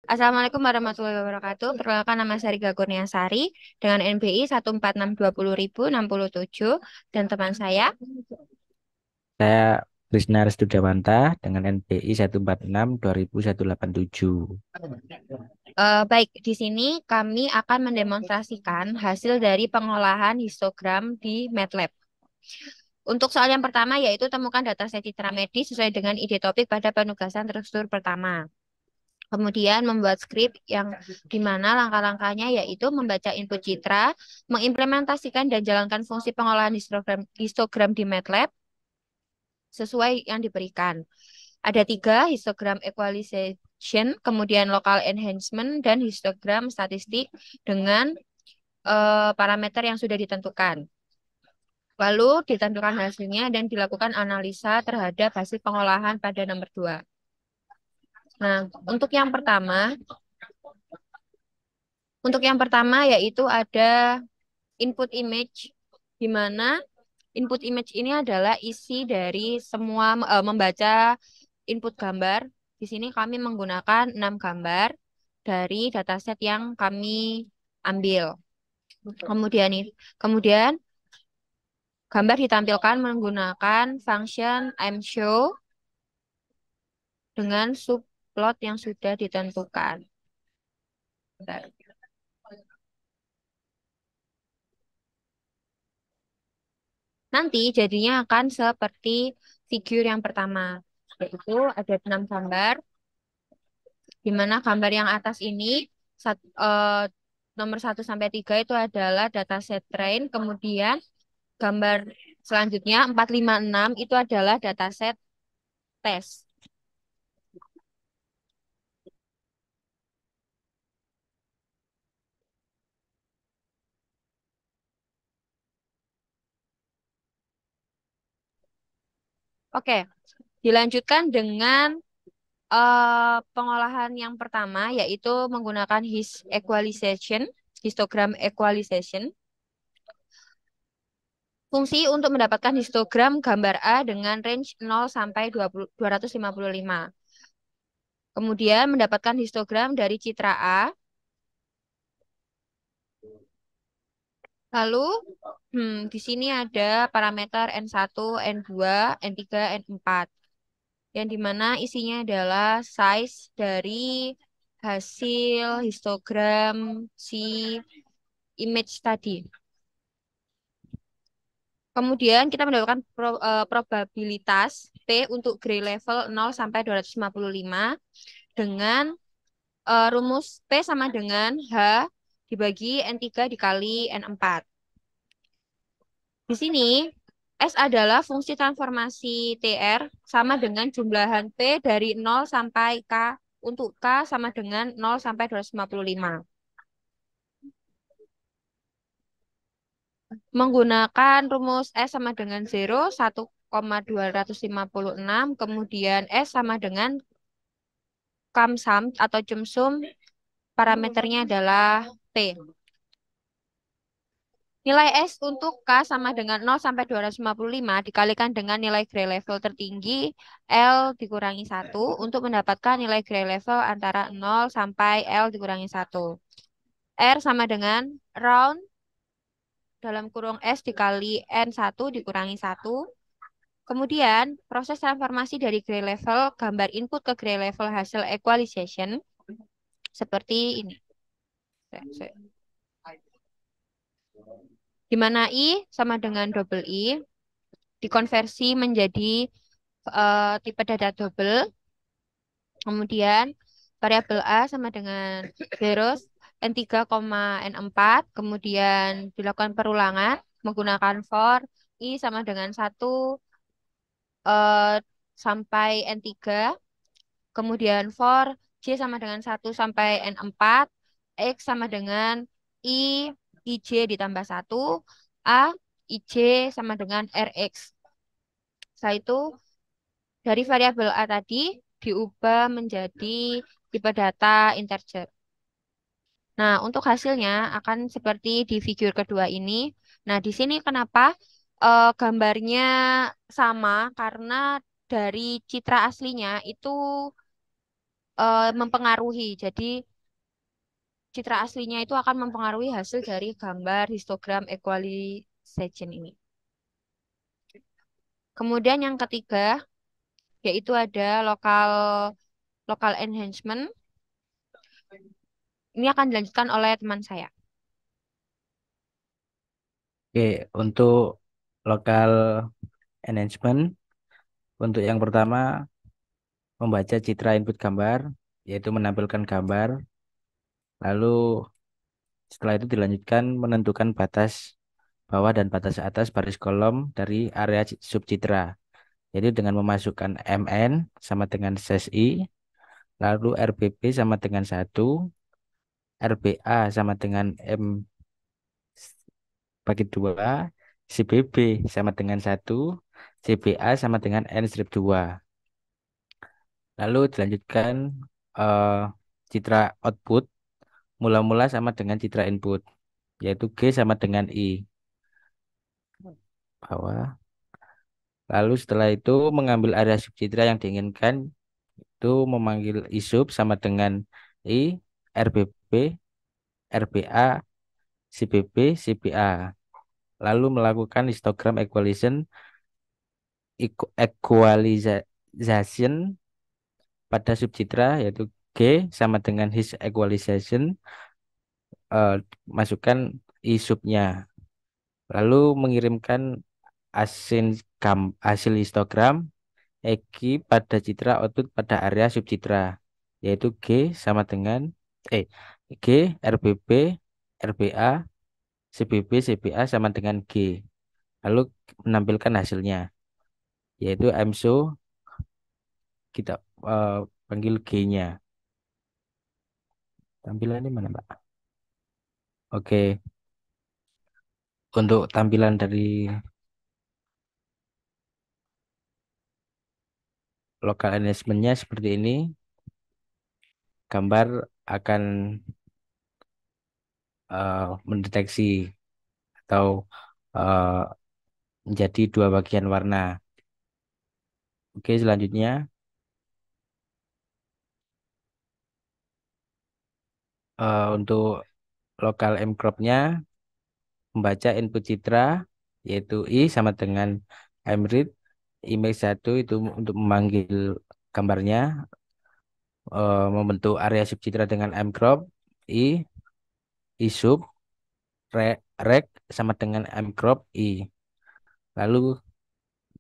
Assalamualaikum warahmatullahi wabarakatuh. Perkenalkan nama saya Riga Kurniasari dengan NBI 14620.067 dan teman saya. Saya Krisna Restudawanta dengan NPI 146-2187. Baik, di sini kami akan mendemonstrasikan hasil dari pengolahan histogram di MATLAB. Untuk soal yang pertama yaitu temukan dataset citra medis sesuai dengan ide topik pada penugasan struktur pertama. Kemudian membuat skrip yang di mana langkah-langkahnya yaitu membaca input citra, mengimplementasikan dan jalankan fungsi pengolahan histogram di MATLAB sesuai yang diberikan. Ada tiga, histogram equalization, kemudian local enhancement, dan histogram statistik dengan parameter yang sudah ditentukan. Lalu ditentukan hasilnya dan dilakukan analisa terhadap hasil pengolahan pada nomor 2. Nah, untuk yang pertama yaitu ada input image, di mana input image ini adalah isi dari semua membaca input gambar. Di sini kami menggunakan 6 gambar dari dataset yang kami ambil. Kemudian kemudian gambar ditampilkan menggunakan function imshow dengan subplot yang sudah ditentukan. Bentar. Nanti jadinya akan seperti figur yang pertama, yaitu ada 6 gambar, di mana gambar yang atas ini nomor 1 sampai 3 itu adalah dataset train, kemudian gambar selanjutnya 4, 5, 6 itu adalah dataset tes. Oke, dilanjutkan dengan pengolahan yang pertama yaitu menggunakan histogram equalization. Fungsi untuk mendapatkan histogram gambar A dengan range 0 sampai 255. Kemudian mendapatkan histogram dari citra A. Lalu di sini ada parameter N1, N2, N3, N4. Yang dimana isinya adalah size dari hasil histogram si image tadi. Kemudian kita mendapatkan probabilitas P untuk gray level 0 sampai 255 dengan rumus P sama dengan H dibagi N3 dikali N4. Di sini S adalah fungsi transformasi TR sama dengan jumlahan P dari 0 sampai K untuk K sama dengan 0 sampai 255. Menggunakan rumus S sama dengan 0, 1,256, kemudian S sama dengan kamsum atau jumsum, parameternya adalah T. Nilai S untuk K sama dengan 0 sampai 255 dikalikan dengan nilai gray level tertinggi L dikurangi 1 untuk mendapatkan nilai gray level antara 0 sampai L dikurangi 1. R sama dengan round dalam kurung S dikali N1 dikurangi 1. Kemudian, proses transformasi dari gray level gambar input ke gray level hasil equalization seperti ini. Di mana I sama dengan double I dikonversi menjadi tipe dada double. Kemudian, variabel A sama dengan 0, N3, N4. Kemudian dilakukan perulangan menggunakan for I sama dengan 1 sampai N3. Kemudian for J sama dengan 1 sampai N4. X sama dengan I, IJ ditambah 1. A, IJ sama dengan RX. Setelah itu, dari variabel A tadi diubah menjadi tipe data integer. Nah, untuk hasilnya akan seperti di figur kedua ini. Nah, di sini kenapa gambarnya sama? Karena dari citra aslinya itu mempengaruhi. Jadi citra aslinya itu akan mempengaruhi hasil dari gambar histogram equalization ini. Kemudian yang ketiga yaitu ada local local enhancement. Ini akan dilanjutkan oleh teman saya. Oke, untuk local enhancement, untuk yang pertama membaca citra input gambar, yaitu menampilkan gambar. Lalu setelah itu dilanjutkan menentukan batas bawah dan batas atas baris kolom dari area subcitra. Jadi dengan memasukkan MN sama dengan SSI, lalu RBB sama dengan 1, RBA sama dengan M bagi 2, CBB sama dengan 1, CBA sama dengan N strip 2. Lalu dilanjutkan eh, citra output mula-mula sama dengan citra input, yaitu G sama dengan I bawah. Lalu setelah itu mengambil area subcitra yang diinginkan, itu memanggil isub sama dengan I, RBB, RBA, CBB, CBA. Lalu melakukan histogram equalization pada subcitra, yaitu G sama dengan his equalization, eh, masukkan I subnya. Lalu mengirimkan hasil hasil histogram Eki pada citra output pada area subcitra, yaitu G sama dengan eh G RBB RBA CBB CBA sama dengan G. Lalu menampilkan hasilnya, yaitu MSO kita eh, panggil G-nya. Tampilannya mana, Mbak? Oke, untuk tampilan dari local enhancement-nya seperti ini. Gambar akan mendeteksi atau eh, menjadi dua bagian warna. Oke, selanjutnya untuk local mcrop-nya membaca input citra, yaitu I sama dengan mread image 1 itu untuk memanggil gambarnya, membentuk area subcitra dengan mcrop I isub rec sama dengan mcrop I. Lalu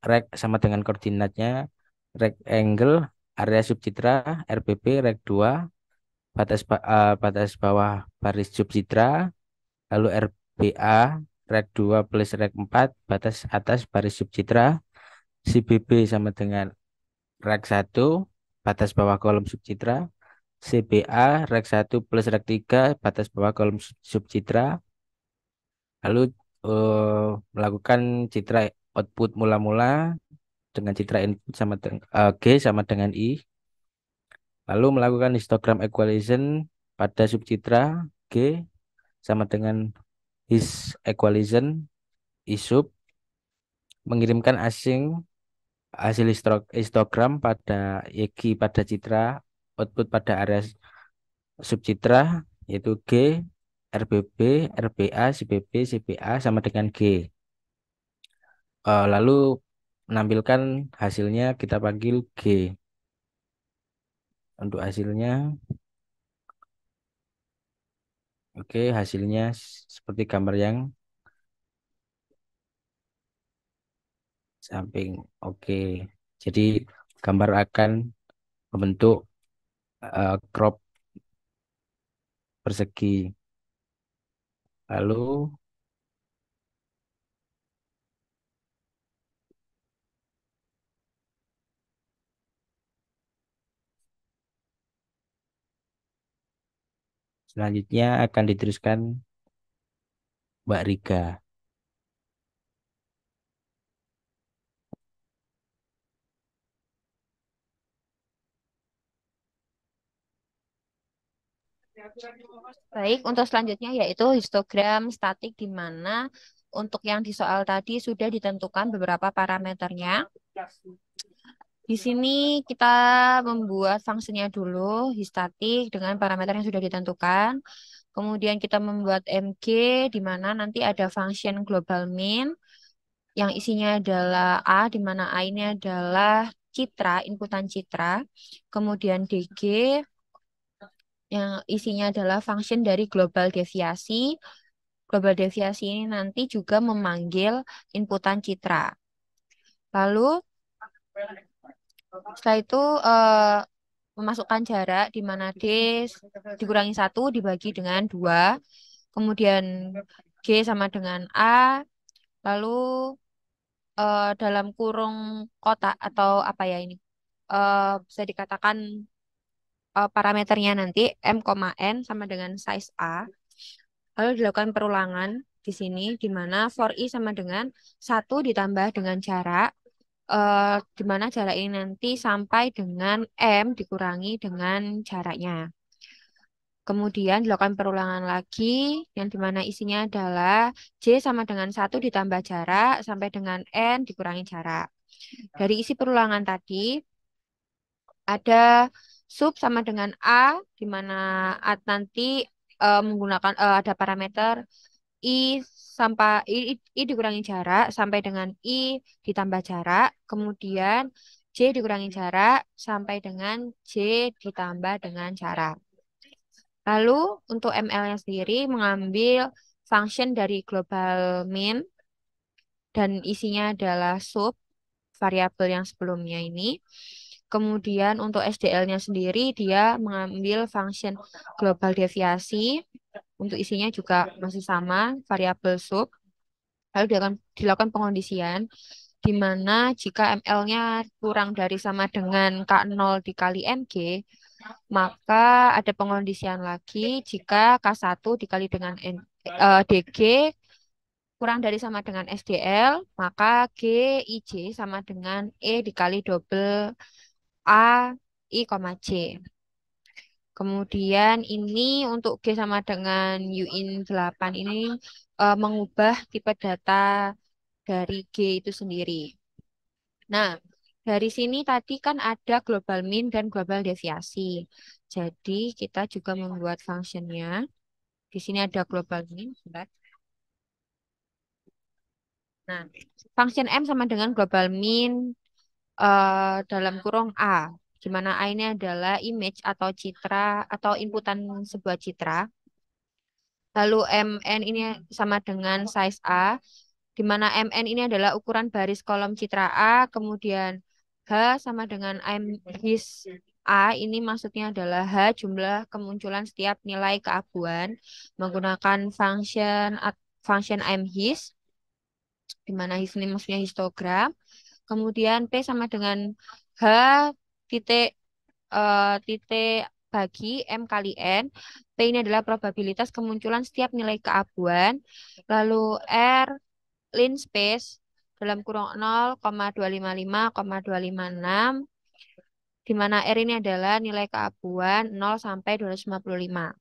rec sama dengan koordinatnya rectangle area subcitra RBB rec 2 batas bawah baris subcitra, lalu RBA rek 2 plus rek 4 batas atas baris subcitra, CBB sama dengan rek 1 batas bawah kolom subcitra, CBA rek 1 plus rek 3 batas bawah kolom subcitra. Lalu melakukan citra output mula-mula dengan citra input sama G sama dengan I. Lalu melakukan histogram equalization pada subcitra G sama dengan his equalization isub, mengirimkan hasil histogram pada YG pada citra output pada area subcitra, yaitu G RBB RBA CBB CBA sama dengan G. Lalu menampilkan hasilnya kita panggil G. Untuk hasilnya, oke, hasilnya seperti gambar yang samping. Oke, jadi gambar akan membentuk crop persegi. Lalu selanjutnya akan diteruskan Mbak Rika. Baik, untuk selanjutnya yaitu histogram statik di mana untuk yang di soal tadi sudah ditentukan beberapa parameternya. Di sini kita membuat fungsinya dulu, histatik dengan parameter yang sudah ditentukan. Kemudian kita membuat MG, di mana nanti ada function global min, yang isinya adalah A, di mana A ini adalah citra, inputan citra. Kemudian DG, yang isinya adalah function dari global deviasi. Global deviasi ini nanti juga memanggil inputan citra. Lalu setelah itu memasukkan jarak di mana D dikurangi 1 dibagi dengan 2. Kemudian G sama dengan A. Lalu dalam kurung kotak atau apa ya ini? Bisa dikatakan parameternya nanti M, N sama dengan size A. Lalu dilakukan perulangan di sini di mana for I sama dengan 1 ditambah dengan jarak di mana jarak ini nanti sampai dengan M dikurangi dengan jaraknya. Kemudian dilakukan perulangan lagi yang dimana isinya adalah J sama dengan 1 ditambah jarak sampai dengan N dikurangi jarak. Dari isi perulangan tadi ada sub sama dengan A di mana A nanti menggunakan ada parameter I sampai I dikurangi jarak sampai dengan I ditambah jarak. Kemudian J dikurangi jarak sampai dengan J ditambah dengan jarak. Lalu untuk ML-nya sendiri mengambil function dari global min dan isinya adalah sub variabel yang sebelumnya ini. Kemudian untuk SDL-nya sendiri dia mengambil function global deviasi. Untuk isinya juga masih sama variabel sub. Lalu dilakukan pengondisian di mana jika ML-nya kurang dari sama dengan K0 dikali MG, maka ada pengondisian lagi jika K1 dikali dengan DG kurang dari sama dengan SDL, maka G IJ sama dengan E dikali double A I, C. Kemudian ini untuk G sama dengan UIN 8 ini mengubah tipe data dari G itu sendiri. Nah, dari sini tadi kan ada global min dan global deviasi. Jadi kita juga membuat fungsinya. Di sini ada global min. Sebentar. Nah, function M sama dengan global min dalam kurung A. Di mana A ini adalah image atau citra atau inputan sebuah citra. Lalu MN ini sama dengan size A, di mana MN ini adalah ukuran baris kolom citra A, kemudian H sama dengan M his A, ini maksudnya adalah H jumlah kemunculan setiap nilai keabuan menggunakan function M his, di mana his ini maksudnya histogram. Kemudian P sama dengan H titik titik bagi M kali N. P ini adalah probabilitas kemunculan setiap nilai keabuan. Lalu R lin space dalam kurung 0,255,256 di mana R ini adalah nilai keabuan 0 sampai 255.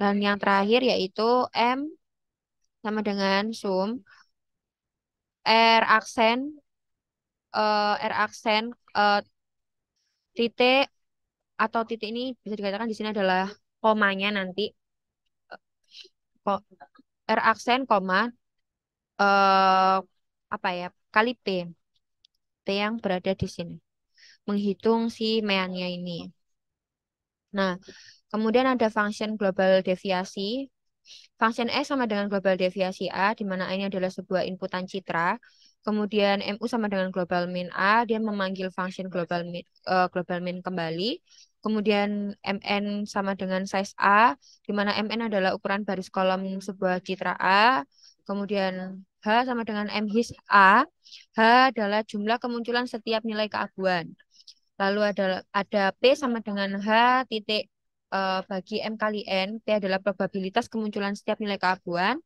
Dan yang terakhir yaitu M sama dengan sum R aksen eh, titik atau titik ini bisa dikatakan di sini adalah komanya nanti R aksen koma eh, apa ya kali P yang berada di sini menghitung si meannya ini. Nah, kemudian ada function global deviasi. Function S sama dengan global deviasi A, di mana A ini adalah sebuah inputan citra. Kemudian MU sama dengan global min A, dia memanggil function global min kembali. Kemudian MN sama dengan size A, di mana MN adalah ukuran baris kolom sebuah citra A. Kemudian H sama dengan M his A. H adalah jumlah kemunculan setiap nilai keabuan. Lalu ada P sama dengan H titik bagi M kali N. P adalah probabilitas kemunculan setiap nilai keabuan.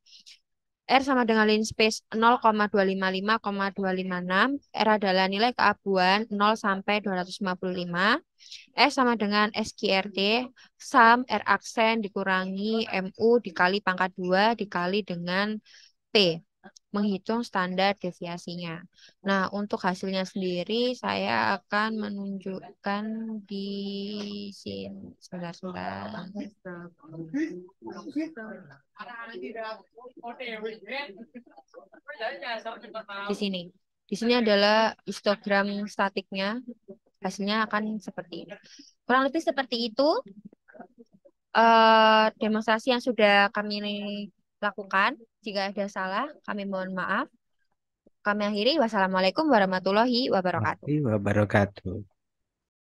R sama dengan lin space 0,255,256. R adalah nilai keabuan 0 sampai 255. S sama dengan SQRT, sum R aksen dikurangi MU dikali pangkat 2 dikali dengan P. menghitung standar deviasinya. Nah, untuk hasilnya sendiri saya akan menunjukkan di sini. Sebentar, sebentar. Di sini. Di sini adalah histogram statiknya. Hasilnya akan seperti ini. Kurang lebih seperti itu demonstrasi yang sudah kami lakukan. Jika ada salah, kami mohon maaf. Kami akhiri. Wassalamualaikum warahmatullahi wabarakatuh. Warahmatullahi wabarakatuh.